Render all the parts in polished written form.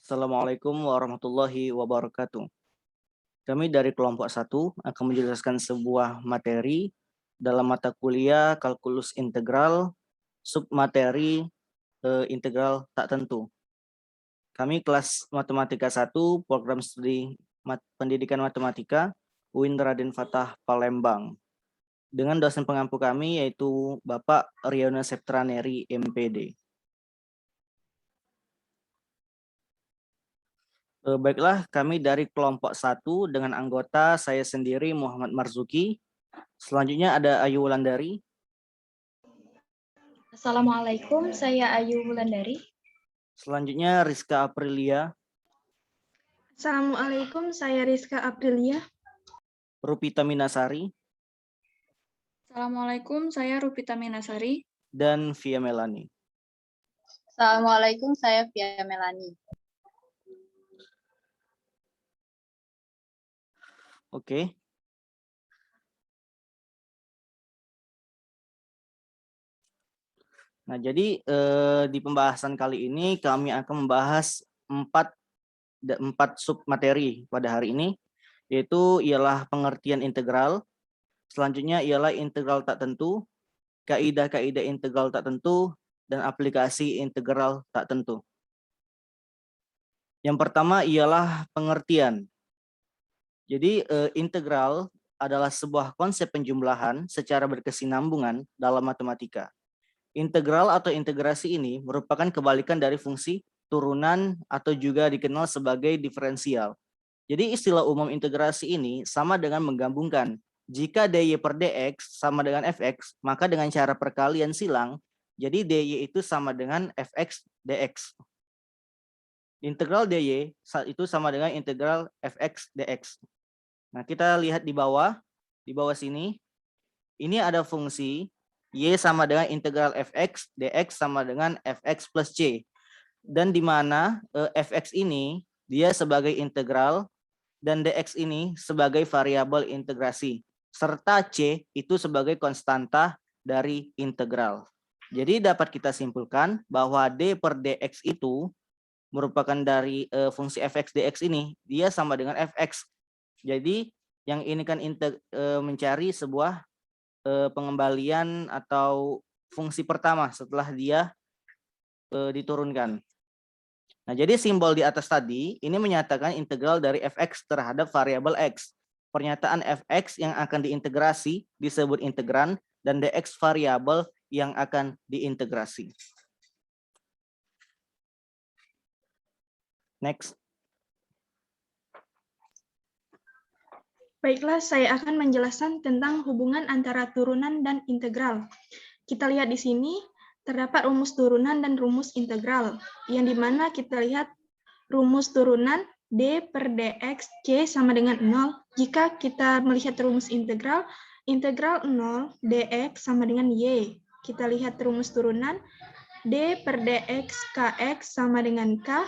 Assalamualaikum warahmatullahi wabarakatuh. Kami dari kelompok 1 akan menjelaskan sebuah materi dalam mata kuliah kalkulus integral, submateri integral tak tentu. Kami kelas matematika 1, program studi pendidikan matematika, UIN Raden Fatah Palembang. Dengan dosen pengampu kami yaitu Bapak Riono Septraneri MPD. Baiklah, kami dari kelompok 1 dengan anggota saya sendiri Muhammad Marzuki. Selanjutnya ada Ayu Wulandari. Assalamualaikum, saya Ayu Wulandari. Selanjutnya Rizka Aprilia. Assalamualaikum, saya Rizka Aprilia. Rupita Minasari. Assalamualaikum, saya Rupita Minasari. Dan Via Melani. Assalamualaikum, saya Via Melani. Oke. Nah, jadi di pembahasan kali ini kami akan membahas empat submateri pada hari ini, yaitu ialah pengertian integral, selanjutnya ialah integral tak tentu, kaidah-kaidah integral tak tentu, dan aplikasi integral tak tentu. Yang pertama ialah pengertian. Jadi integral adalah sebuah konsep penjumlahan secara berkesinambungan dalam matematika. Integral atau integrasi ini merupakan kebalikan dari fungsi turunan atau juga dikenal sebagai diferensial. Jadi istilah umum integrasi ini sama dengan menggabungkan. Jika dy per dx sama dengan fx, maka dengan cara perkalian silang, jadi dy itu sama dengan fx dx. Integral dy itu sama dengan integral fx dx. Nah, kita lihat di bawah sini, ini ada fungsi y sama dengan integral fx dx sama dengan fx plus c. Dan di mana fx ini dia sebagai integral dan dx ini sebagai variabel integrasi, serta c itu sebagai konstanta dari integral. Jadi dapat kita simpulkan bahwa d per dx itu merupakan dari fungsi fx dx ini, dia sama dengan fx. Jadi yang ini kan mencari sebuah pengembalian atau fungsi pertama setelah dia diturunkan. Nah, jadi simbol di atas tadi ini menyatakan integral dari fx terhadap variabel x. Pernyataan fx yang akan diintegrasi disebut integran dan dx variabel yang akan diintegrasi. Next. Baiklah, saya akan menjelaskan tentang hubungan antara turunan dan integral. Kita lihat di sini, terdapat rumus turunan dan rumus integral, yang dimana kita lihat rumus turunan d per dx c sama dengan 0. Jika kita melihat rumus integral 0 dx sama dengan y. Kita lihat rumus turunan d per dx kx sama dengan k.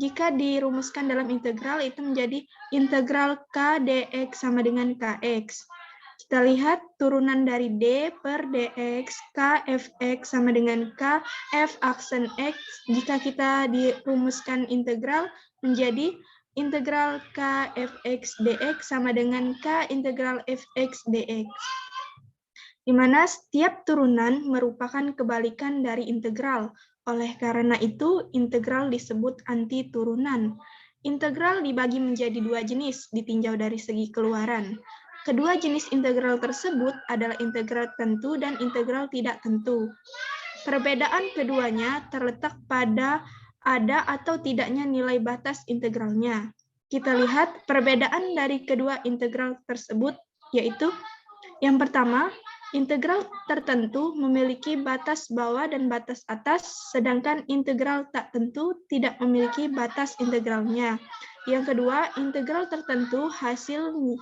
Jika dirumuskan dalam integral itu menjadi integral k dx sama dengan kx. Kita lihat turunan dari d per dx k fx sama dengan k f aksen x. Jika kita dirumuskan integral menjadi integral k fx dx sama dengan k integral fx dx. Di mana setiap turunan merupakan kebalikan dari integral. Oleh karena itu, integral disebut anti turunan. Integral dibagi menjadi dua jenis, ditinjau dari segi keluaran. Kedua jenis integral tersebut adalah integral tentu dan integral tidak tentu. Perbedaan keduanya terletak pada ada atau tidaknya nilai batas integralnya. Kita lihat perbedaan dari kedua integral tersebut, yaitu yang pertama, integral tertentu memiliki batas bawah dan batas atas, sedangkan integral tak tentu tidak memiliki batas integralnya. Yang kedua, integral tertentu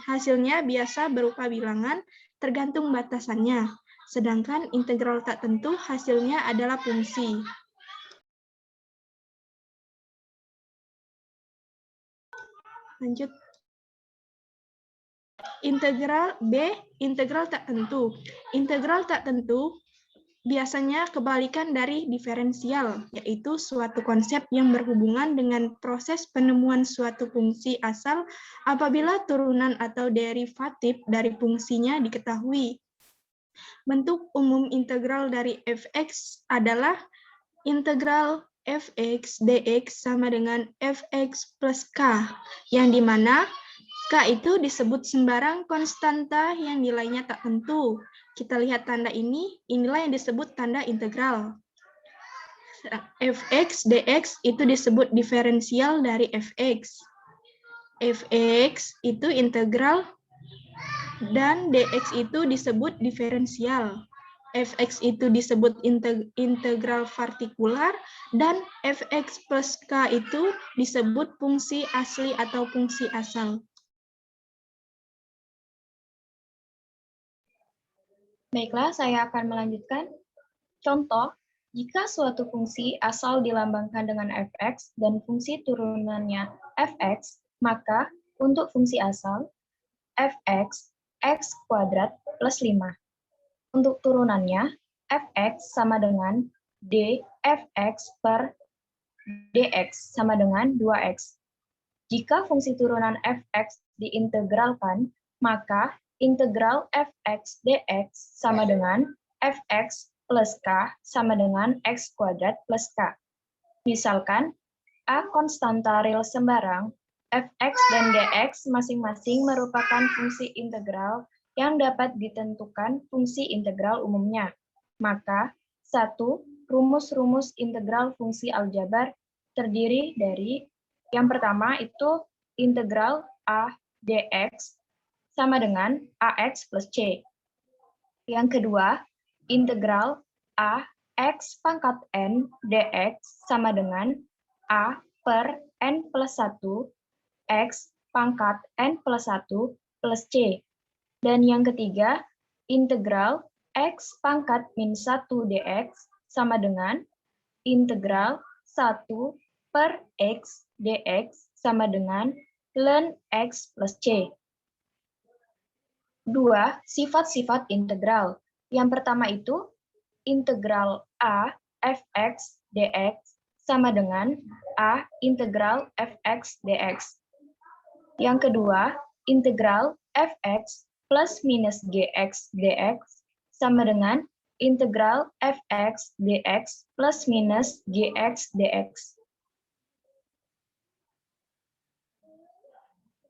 hasilnya biasa berupa bilangan tergantung batasannya, sedangkan integral tak tentu hasilnya adalah fungsi. Lanjut. Integral B, integral tak tentu. Integral tak tentu biasanya kebalikan dari diferensial, yaitu suatu konsep yang berhubungan dengan proses penemuan suatu fungsi asal apabila turunan atau derivatif dari fungsinya diketahui. Bentuk umum integral dari fx adalah integral fx dx sama dengan fx plus k, yang dimana k itu disebut sembarang konstanta yang nilainya tak tentu. Kita lihat tanda ini, inilah yang disebut tanda integral. Fx dx itu disebut diferensial dari fx. Fx itu integral dan dx itu disebut diferensial. Fx itu disebut integral partikular dan fx plus k itu disebut fungsi asli atau fungsi asal. Baiklah, saya akan melanjutkan. Contoh, jika suatu fungsi asal dilambangkan dengan fx dan fungsi turunannya fx, maka untuk fungsi asal, fx, x kuadrat plus 5. Untuk turunannya, fx sama dengan d fx per dx sama dengan 2x. Jika fungsi turunan fx diintegralkan, maka integral fx dx sama dengan fx plus k sama dengan x kuadrat plus k. Misalkan, a konstanta real sembarang, fx dan dx masing-masing merupakan fungsi integral yang dapat ditentukan fungsi integral umumnya. Maka, 1. Rumus-rumus integral fungsi aljabar terdiri dari yang pertama itu integral a dx sama dengan ax plus c. Yang kedua, integral a x pangkat n dx sama dengan a per n plus 1 x pangkat n plus 1 plus c. Dan yang ketiga, integral x pangkat min 1 dx sama dengan integral 1 per x dx sama dengan ln x plus c. 2. Sifat-sifat integral. Yang pertama itu, integral a fx dx sama dengan a integral fx dx. Yang kedua, integral fx plus minus gx dx sama dengan integral fx dx plus minus gx dx.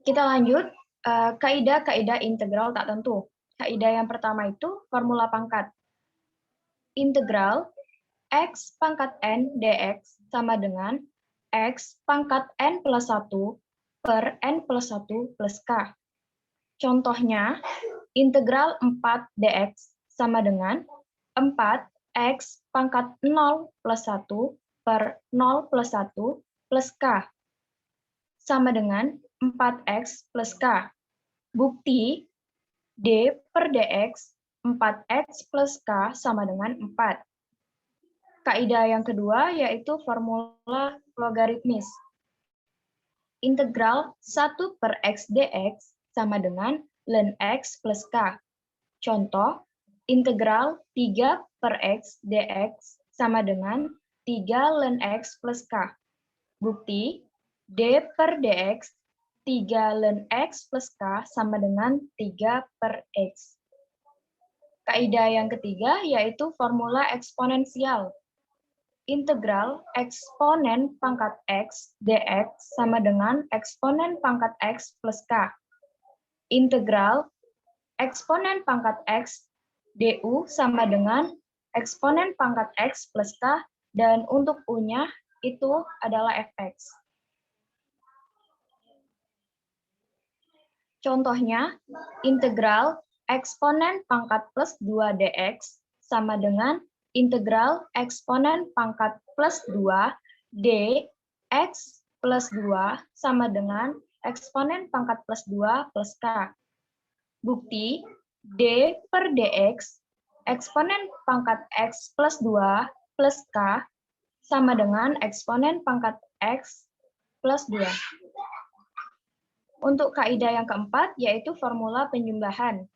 Kita lanjut, kaidah-kaidah integral tak tentu. Kaidah yang pertama itu formula pangkat. Integral x pangkat n dx sama dengan x pangkat n plus 1 per n plus 1 plus k. Contohnya, integral 4 dx sama dengan 4x pangkat 0 plus 1 per 0 plus 1 plus k. Sama dengan 4x plus k. Bukti d per dx 4x plus k sama dengan 4. Kaidah yang kedua yaitu formula logaritmis. Integral 1 per x dx sama dengan ln x plus k. Contoh, integral 3 per x dx sama dengan 3 ln x plus k. Bukti, d per dx 3 ln x plus k sama dengan 3 per x. Kaidah yang ketiga yaitu formula eksponensial. Integral eksponen pangkat x dx sama dengan eksponen pangkat x plus k. Integral eksponen pangkat x du sama dengan eksponen pangkat x plus k, dan untuk u-nya itu adalah fx. Contohnya, integral eksponen pangkat plus 2 dx sama dengan integral eksponen pangkat plus 2 dx plus 2 sama dengan eksponen pangkat plus 2 plus k. Bukti, d per dx eksponen pangkat x plus 2 plus k sama dengan eksponen pangkat x plus 2. Untuk kaidah yang keempat, yaitu formula penjumlahan.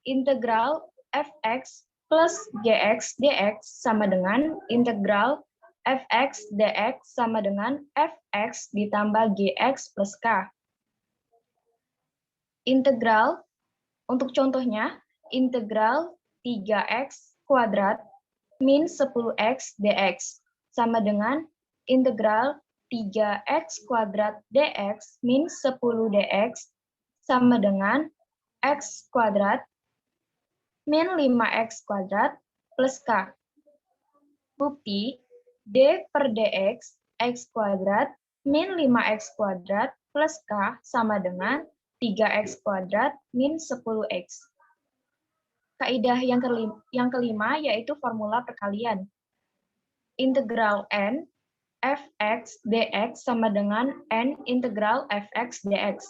Integral fx plus gx dx sama dengan integral fx dx sama dengan fx ditambah gx plus k. Integral, untuk contohnya, integral 3x kuadrat min 10x dx sama dengan integral 3x kuadrat dx min 10 dx sama dengan x kuadrat min 5x kuadrat plus k. Bukti, d per dx x kuadrat min 5x kuadrat plus k sama dengan 3x kuadrat min 10x. Kaidah yang kelima yaitu formula perkalian. Integral n fx dx sama dengan n integral fx dx.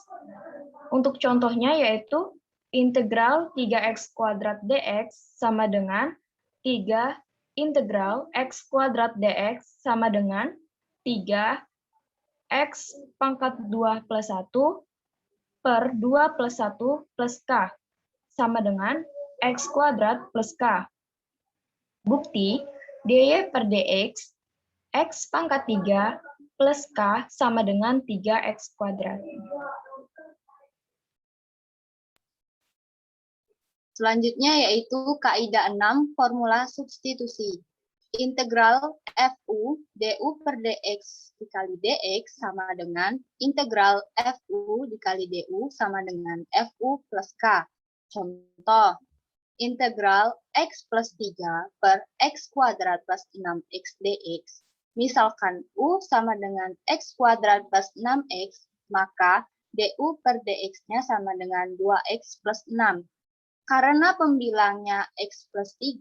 Untuk contohnya yaitu integral 3x kuadrat dx sama dengan 3 integral x kuadrat dx sama dengan 3x pangkat 2 plus 1 per 2 plus 1 plus k sama dengan x kuadrat plus k. Bukti, dy per dx, x pangkat 3 plus k sama dengan 3x kuadrat. Selanjutnya yaitu kaidah 6 formula substitusi. Integral fu du per dx dikali dx sama dengan integral fu dikali du sama dengan fu plus k. Contoh, integral x plus 3 per x kuadrat plus 6x dx. Misalkan u sama dengan x kuadrat plus 6x, maka du per dx-nya sama dengan 2x plus 6. Karena pembilangnya x plus 3,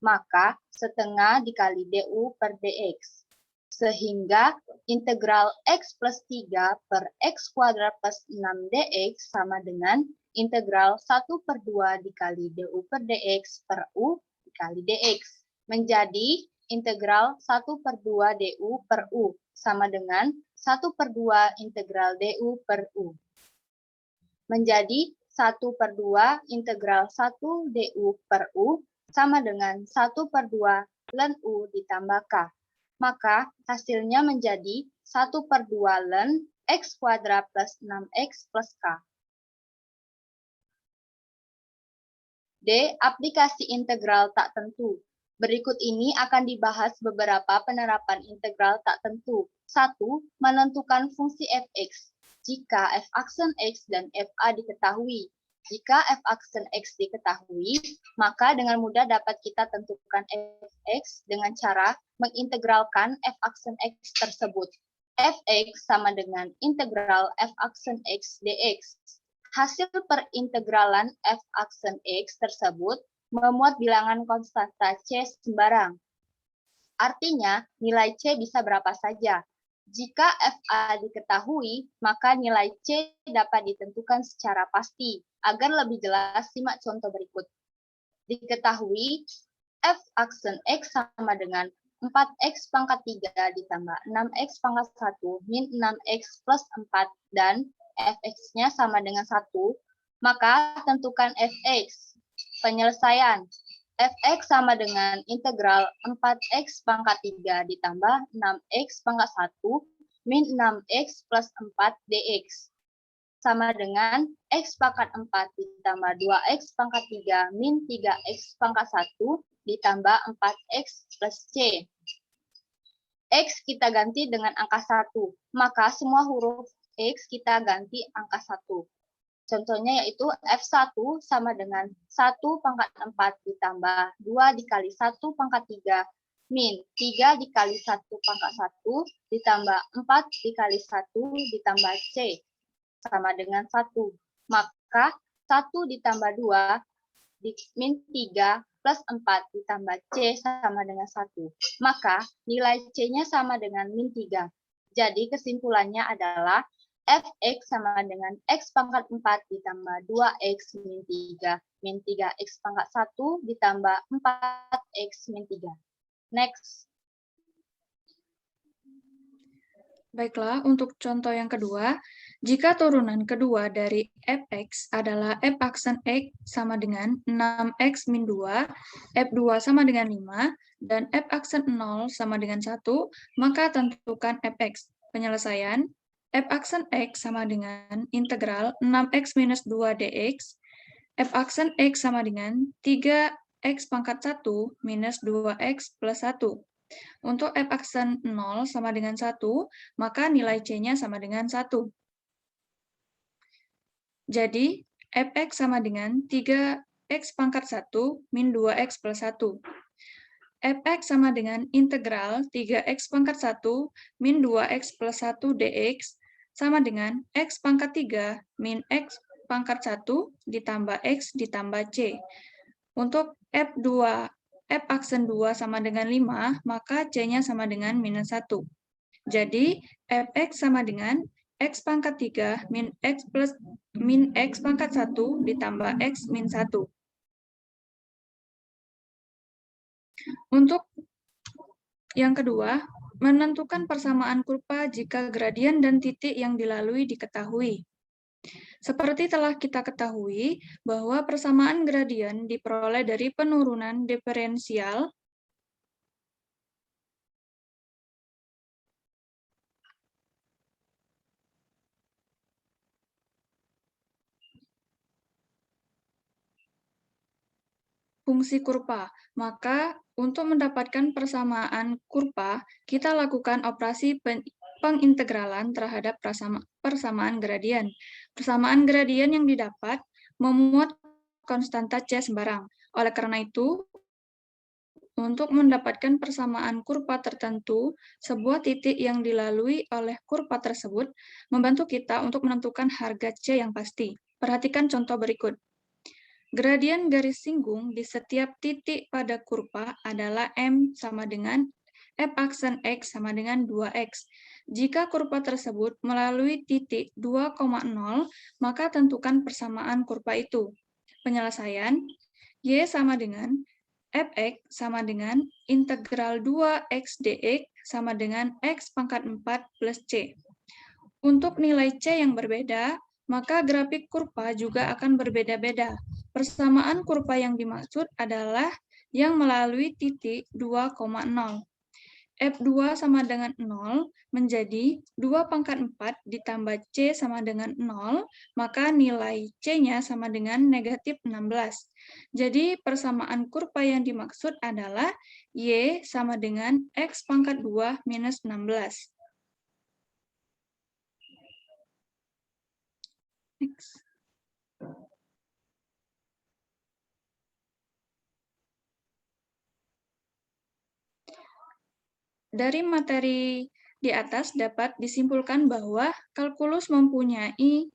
maka setengah dikali du per dx. Sehingga integral x plus 3 per x kuadrat plus 6 dx sama dengan integral 1 per 2 dikali du per dx per u dikali dx. Menjadi integral 1 per 2 du per u sama dengan 1 per 2 integral du per u. Menjadi 1 per 2 integral 1 du per u sama dengan 1 per 2 ln u ditambah k. Maka hasilnya menjadi 1 per 2 ln x kuadrat plus 6x plus k. D. Aplikasi integral tak tentu. Berikut ini akan dibahas beberapa penerapan integral tak tentu. 1. Menentukan fungsi fx. Jika f aksen x dan fa diketahui. Jika f aksen x diketahui, maka dengan mudah dapat kita tentukan fx dengan cara mengintegralkan f aksen x tersebut. Fx sama dengan integral f aksen x dx. Hasil perintegralan f aksen x tersebut memuat bilangan konstanta c sembarang. Artinya, nilai c bisa berapa saja. Jika fa diketahui, maka nilai c dapat ditentukan secara pasti. Agar lebih jelas, simak contoh berikut. Diketahui, f aksen x sama dengan 4x pangkat 3 ditambah 6x pangkat 1 min 6x plus 4 dan fx-nya sama dengan 1, maka tentukan fx. Penyelesaian. Fx sama dengan integral 4x pangkat 3 ditambah 6x pangkat 1 min 6x plus 4 dx. Sama dengan x pangkat 4 ditambah 2x pangkat 3 min 3x pangkat 1 ditambah 4x plus c. X kita ganti dengan angka 1, maka semua huruf X kita ganti angka 1. Contohnya yaitu F1 sama dengan 1 pangkat 4 ditambah 2 dikali 1 pangkat 3 min 3 dikali 1 pangkat 1 ditambah 4 dikali 1 ditambah C sama dengan 1. Maka 1 ditambah 2 min 3 plus 4 ditambah C sama dengan 1. Maka nilai C-nya sama dengan min 3. Jadi kesimpulannya adalah fx sama dengan x pangkat 4 ditambah 2x min 3 min 3x pangkat 1 ditambah 4x min 3. Next. Baiklah, untuk contoh yang kedua, Jika turunan kedua dari fx adalah f aksen x sama dengan 6x min 2, f2 sama dengan 5, dan f aksen 0 sama dengan 1, maka tentukan fx. Penyelesaian, f aksen x sama dengan integral 6x minus 2 dx, f aksen x sama dengan 3x pangkat 1 minus 2x plus 1. Untuk f aksen 0 sama dengan 1, maka nilai c-nya sama dengan 1. Jadi, fx sama dengan 3x pangkat 1 min 2x plus 1. Fx sama dengan integral 3x pangkat 1 min 2x plus 1 dx sama dengan x pangkat 3 min x pangkat 1 ditambah x ditambah c. Untuk f2, f aksen 2 sama dengan 5, maka c-nya sama dengan minus 1. Jadi, fx sama dengan x pangkat 3 min x pangkat 1 ditambah x min 1. Untuk yang kedua, menentukan persamaan kurva jika gradien dan titik yang dilalui diketahui. Seperti telah kita ketahui bahwa persamaan gradien diperoleh dari penurunan diferensial fungsi kurva. Maka, untuk mendapatkan persamaan kurva, kita lakukan operasi pengintegralan terhadap persamaan gradien. Persamaan gradien yang didapat memuat konstanta C sembarang. Oleh karena itu, untuk mendapatkan persamaan kurva tertentu, sebuah titik yang dilalui oleh kurva tersebut membantu kita untuk menentukan harga C yang pasti. Perhatikan contoh berikut. Gradien garis singgung di setiap titik pada kurva adalah M sama dengan f aksen X sama dengan 2X. Jika kurva tersebut melalui titik 2,0, maka tentukan persamaan kurva itu. Penyelesaian, Y sama dengan fx sama dengan integral 2x dx sama dengan x pangkat 4 plus c. Untuk nilai c yang berbeda, maka grafik kurva juga akan berbeda-beda. Persamaan kurva yang dimaksud adalah yang melalui titik 2,0. F2 sama dengan 0 menjadi 2 pangkat 4 ditambah C sama dengan 0, maka nilai C-nya sama dengan negatif 16. Jadi persamaan kurva yang dimaksud adalah Y sama dengan X pangkat 2 minus 16. Next. Dari materi di atas dapat disimpulkan bahwa kalkulus mempunyai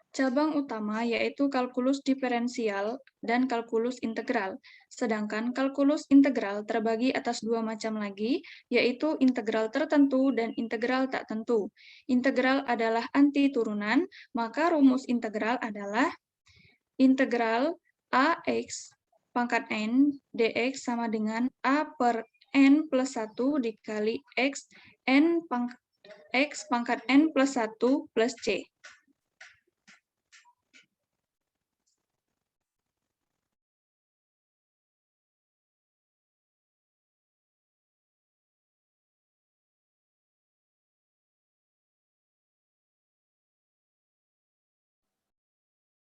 cabang utama yaitu kalkulus diferensial dan kalkulus integral. Sedangkan kalkulus integral terbagi atas dua macam lagi, yaitu integral tertentu dan integral tak tentu. Integral adalah anti turunan, maka rumus integral adalah integral AX pangkat N dx sama dengan A per N plus 1 dikali X pangkat N plus 1 plus C.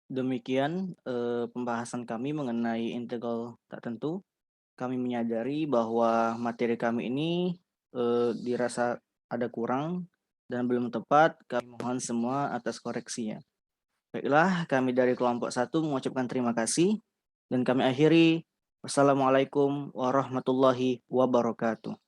Demikian pembahasan kami mengenai integral tak tentu. Kami menyadari bahwa materi kami ini dirasa ada kurang dan belum tepat. Kami mohon semua atas koreksinya. Baiklah, kami dari kelompok 1 mengucapkan terima kasih dan kami akhiri. Wassalamualaikum warahmatullahi wabarakatuh.